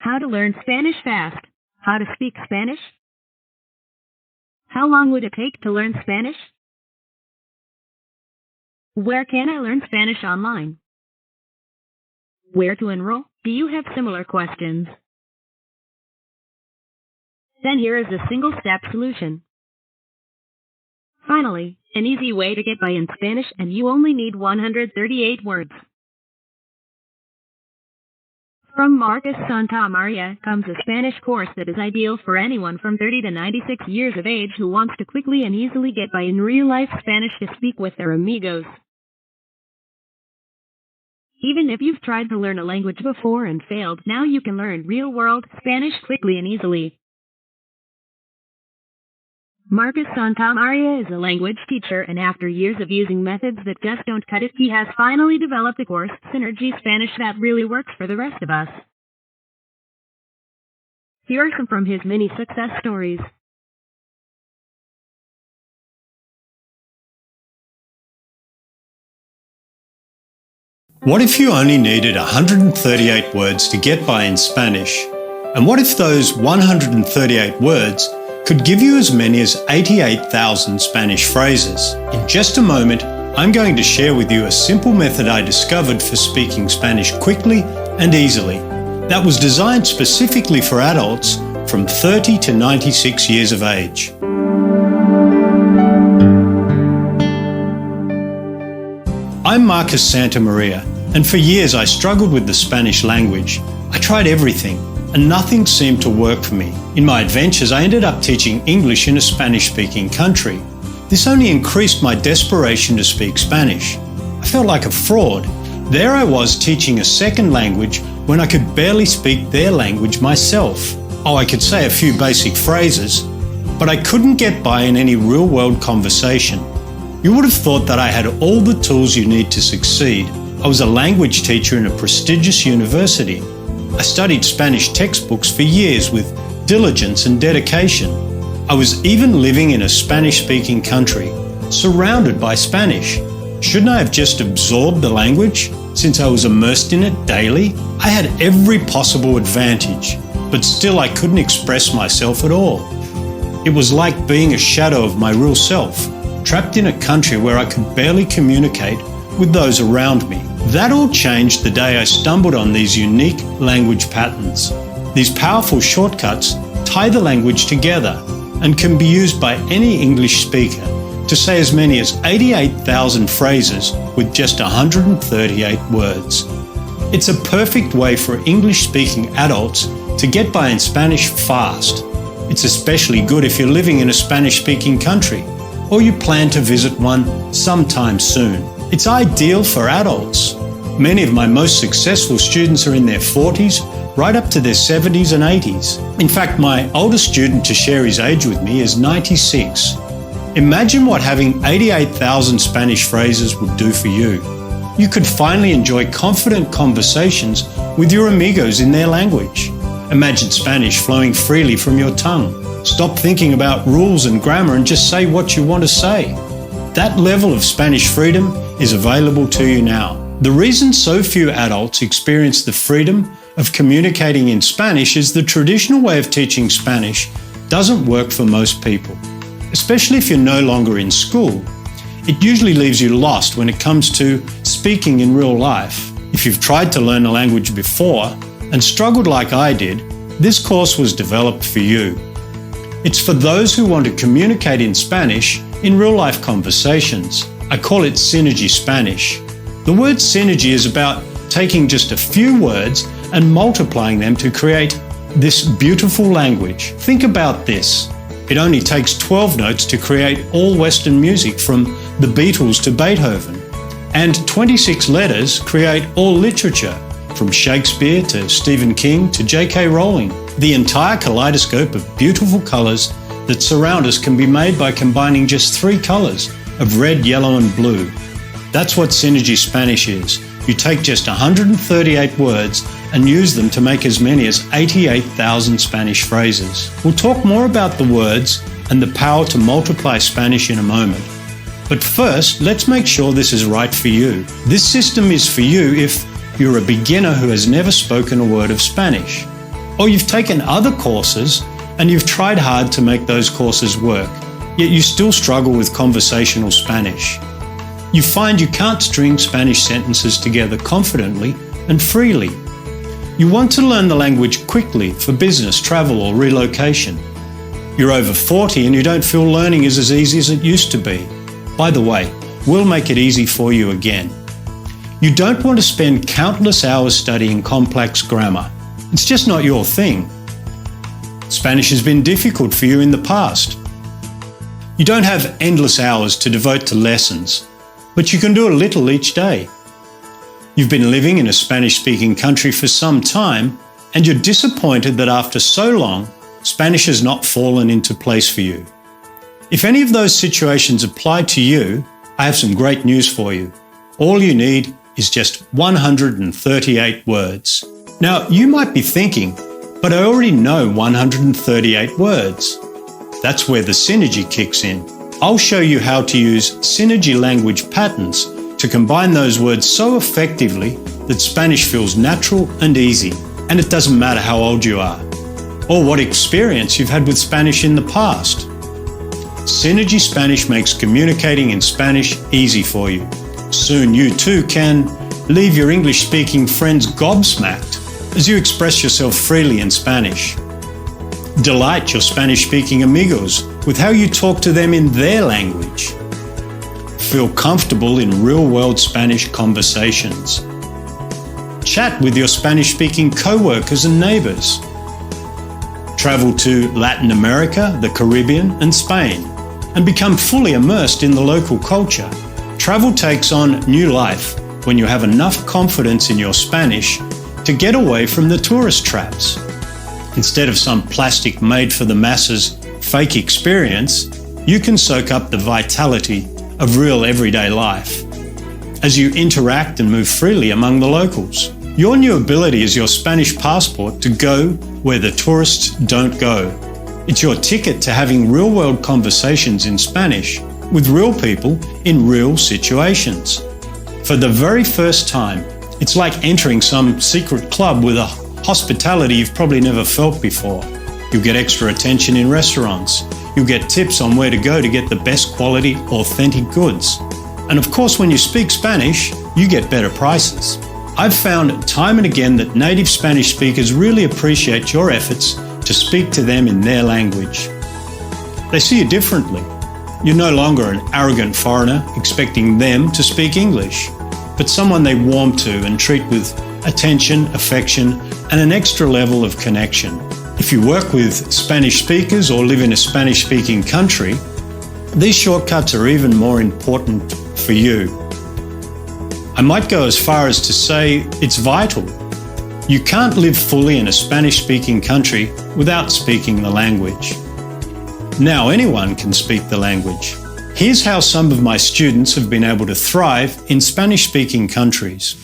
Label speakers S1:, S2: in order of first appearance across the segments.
S1: How to learn Spanish fast. How to speak Spanish. How long would it take to learn Spanish? Where can I learn Spanish online? Where to enroll? Do you have similar questions? Then here is a single-step solution. Finally, an easy way to get by in Spanish, and you only need 138 words. From Marcus Santamaria comes a Spanish course that is ideal for anyone from 30 to 96 years of age who wants to quickly and easily get by in real-life Spanish to speak with their amigos. Even if you've tried to learn a language before and failed, now you can learn real-world Spanish quickly and easily. Marcus Santamaria is a language teacher, and after years of using methods that just don't cut it, he has finally developed a course, Synergy Spanish, that really works for the rest of us. Here are some from his many success stories.
S2: What if you only needed 138 words to get by in Spanish? And what if those 138 words could give you as many as 88,000 Spanish phrases? In just a moment, I'm going to share with you a simple method I discovered for speaking Spanish quickly and easily that was designed specifically for adults from 30 to 96 years of age. I'm Marcus Santamaria, and for years I struggled with the Spanish language. I tried everything, and nothing seemed to work for me. In my adventures, I ended up teaching English in a Spanish-speaking country. This only increased my desperation to speak Spanish. I felt like a fraud. There I was teaching a second language when I could barely speak their language myself. Oh, I could say a few basic phrases, but I couldn't get by in any real-world conversation. You would have thought that I had all the tools you need to succeed. I was a language teacher in a prestigious university. I studied Spanish textbooks for years with diligence and dedication. I was even living in a Spanish-speaking country, surrounded by Spanish. Shouldn't I have just absorbed the language, since I was immersed in it daily? I had every possible advantage, but still I couldn't express myself at all. It was like being a shadow of my real self, trapped in a country where I could barely communicate with those around me. That all changed the day I stumbled on these unique language patterns. These powerful shortcuts tie the language together and can be used by any English speaker to say as many as 88,000 phrases with just 138 words. It's a perfect way for English-speaking adults to get by in Spanish fast. It's especially good if you're living in a Spanish-speaking country or you plan to visit one sometime soon. It's ideal for adults. Many of my most successful students are in their 40s, right up to their 70s and 80s. In fact, my oldest student to share his age with me is 96. Imagine what having 88,000 Spanish phrases would do for you. You could finally enjoy confident conversations with your amigos in their language. Imagine Spanish flowing freely from your tongue. Stop thinking about rules and grammar and just say what you want to say. That level of Spanish freedom is available to you now. The reason so few adults experience the freedom of communicating in Spanish is the traditional way of teaching Spanish doesn't work for most people. Especially if you're no longer in school, it usually leaves you lost when it comes to speaking in real life. If you've tried to learn a language before and struggled like I did, this course was developed for you. It's for those who want to communicate in Spanish in real-life conversations. I call it Synergy Spanish. The word synergy is about taking just a few words and multiplying them to create this beautiful language. Think about this. It only takes 12 notes to create all Western music from the Beatles to Beethoven, and 26 letters create all literature from Shakespeare to Stephen King to J.K. Rowling. The entire kaleidoscope of beautiful colours that surround us can be made by combining just 3 colours of red, yellow and blue. That's what Synergy Spanish is. You take just 138 words and use them to make as many as 88,000 Spanish phrases. We'll talk more about the words and the power to multiply Spanish in a moment. But first, let's make sure this is right for you. This system is for you if you're a beginner who has never spoken a word of Spanish. Or you've taken other courses and you've tried hard to make those courses work, yet you still struggle with conversational Spanish. You find you can't string Spanish sentences together confidently and freely. You want to learn the language quickly for business, travel, or relocation. You're over 40 and you don't feel learning is as easy as it used to be. By the way, we'll make it easy for you again. You don't want to spend countless hours studying complex grammar. It's just not your thing. Spanish has been difficult for you in the past. You don't have endless hours to devote to lessons, but you can do a little each day. You've been living in a Spanish-speaking country for some time, and you're disappointed that after so long, Spanish has not fallen into place for you. If any of those situations apply to you, I have some great news for you. All you need is just 138 words. Now, you might be thinking, but I already know 138 words. That's where the synergy kicks in. I'll show you how to use synergy language patterns to combine those words so effectively that Spanish feels natural and easy, and it doesn't matter how old you are, or what experience you've had with Spanish in the past. Synergy Spanish makes communicating in Spanish easy for you. Soon you too can leave your English-speaking friends gobsmacked as you express yourself freely in Spanish. Delight your Spanish-speaking amigos with how you talk to them in their language. Feel comfortable in real-world Spanish conversations. Chat with your Spanish-speaking co-workers and neighbors. Travel to Latin America, the Caribbean, and Spain, and become fully immersed in the local culture. Travel takes on new life when you have enough confidence in your Spanish to get away from the tourist traps. Instead of some plastic made-for-the-masses fake experience, you can soak up the vitality of real everyday life as you interact and move freely among the locals. Your new ability is your Spanish passport to go where the tourists don't go. It's your ticket to having real-world conversations in Spanish with real people in real situations. For the very first time, it's like entering some secret club with a hospitality you've probably never felt before. You'll get extra attention in restaurants. You'll get tips on where to go to get the best quality, authentic goods. And of course, when you speak Spanish, you get better prices. I've found time and again that native Spanish speakers really appreciate your efforts to speak to them in their language. They see you differently. You're no longer an arrogant foreigner expecting them to speak English, but someone they warm to and treat with attention, affection, and an extra level of connection. If you work with Spanish speakers or live in a Spanish-speaking country, these shortcuts are even more important for you. I might go as far as to say it's vital. You can't live fully in a Spanish-speaking country without speaking the language. Now anyone can speak the language. Here's how some of my students have been able to thrive in Spanish-speaking countries.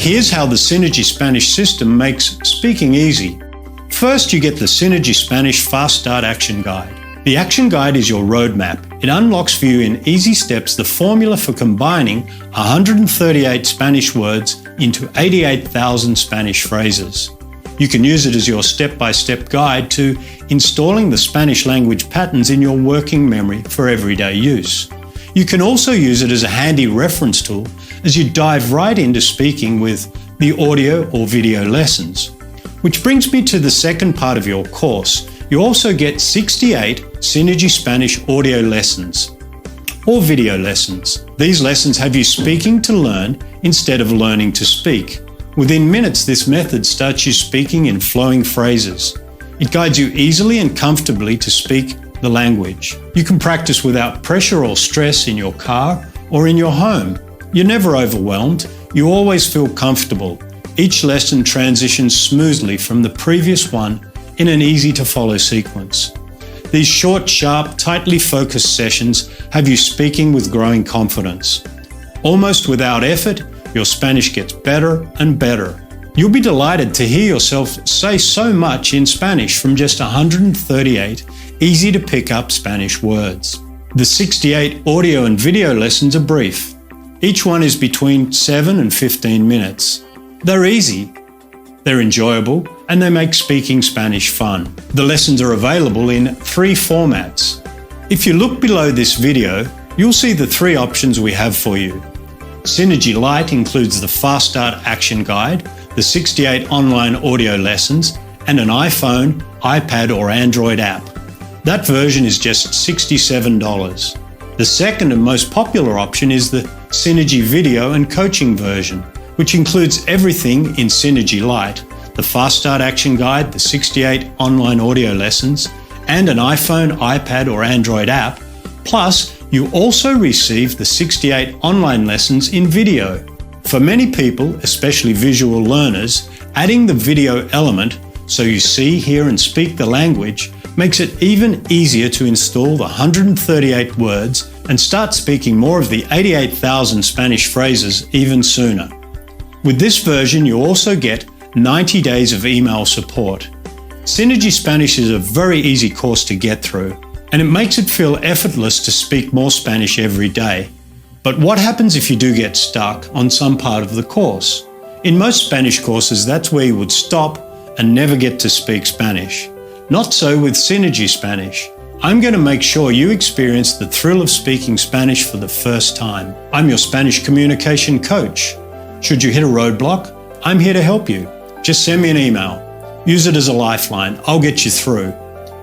S2: Here's how the Synergy Spanish system makes speaking easy. First, you get the Synergy Spanish Fast Start Action Guide. The Action Guide is your roadmap. It unlocks for you in easy steps the formula for combining 138 Spanish words into 88,000 Spanish phrases. You can use it as your step-by-step guide to installing the Spanish language patterns in your working memory for everyday use. You can also use it as a handy reference tool as you dive right into speaking with the audio or video lessons. Which brings me to the second part of your course. You also get 68 Synergy Spanish audio lessons or video lessons. These lessons have you speaking to learn instead of learning to speak. Within minutes, this method starts you speaking in flowing phrases. It guides you easily and comfortably to speak the language. You can practice without pressure or stress in your car or in your home. You're never overwhelmed. you always feel comfortable. Each lesson transitions smoothly from the previous one in an easy-to-follow sequence. These short, sharp, tightly focused sessions have you speaking with growing confidence. Almost without effort, your Spanish gets better and better. You'll be delighted to hear yourself say so much in Spanish from just 138 easy-to-pick-up Spanish words. The 68 audio and video lessons are brief. Each one is between 7 and 15 minutes. They're easy, they're enjoyable, and they make speaking Spanish fun. The lessons are available in 3 formats. If you look below this video, you'll see the 3 options we have for you. Synergy Lite includes the Fast Start Action Guide, the 68 online audio lessons, and an iPhone, iPad or Android app. That version is just $67. The second and most popular option is the Synergy Video and Coaching version, which includes everything in Synergy Lite, the Fast Start Action Guide, the 68 online audio lessons, and an iPhone, iPad or Android app. Plus, you also receive the 68 online lessons in video. For many people, especially visual learners, adding the video element, so you see, hear and speak the language, makes it even easier to install the 138 words and start speaking more of the 88,000 Spanish phrases even sooner. With this version, you also get 90 days of email support. Synergy Spanish is a very easy course to get through, and it makes it feel effortless to speak more Spanish every day. But what happens if you do get stuck on some part of the course? In most Spanish courses, that's where you would stop and never get to speak Spanish. Not so with Synergy Spanish. I'm going to make sure you experience the thrill of speaking Spanish for the first time. I'm your Spanish communication coach. Should you hit a roadblock, I'm here to help you. Just send me an email. Use it as a lifeline. I'll get you through,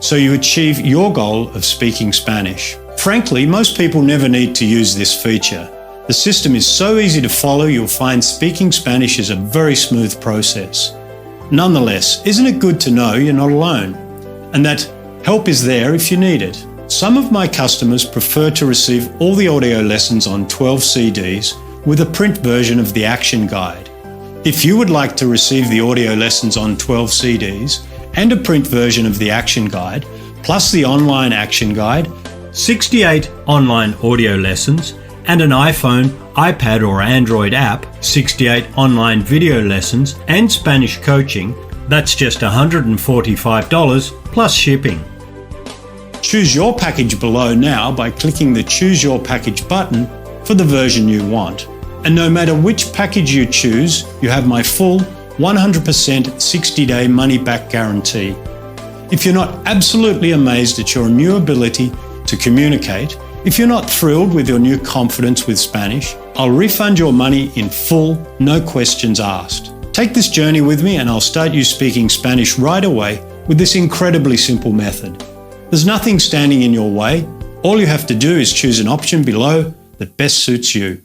S2: so you achieve your goal of speaking Spanish. Frankly, most people never need to use this feature. The system is so easy to follow, you'll find speaking Spanish is a very smooth process. Nonetheless, isn't it good to know you're not alone, and that help is there if you need it? Some of my customers prefer to receive all the audio lessons on 12 CDs with a print version of the Action Guide. If you would like to receive the audio lessons on 12 CDs and a print version of the Action Guide, plus the online Action Guide, 68 online audio lessons, and an iPhone, iPad or Android app, 68 online video lessons, and Spanish coaching, that's just $145 plus shipping. Choose your package below now by clicking the Choose Your Package button for the version you want. And no matter which package you choose, you have my full 100% 60-day money-back guarantee. If you're not absolutely amazed at your new ability to communicate, if you're not thrilled with your new confidence with Spanish, I'll refund your money in full, no questions asked. Take this journey with me and I'll start you speaking Spanish right away with this incredibly simple method. There's nothing standing in your way. All you have to do is choose an option below that best suits you.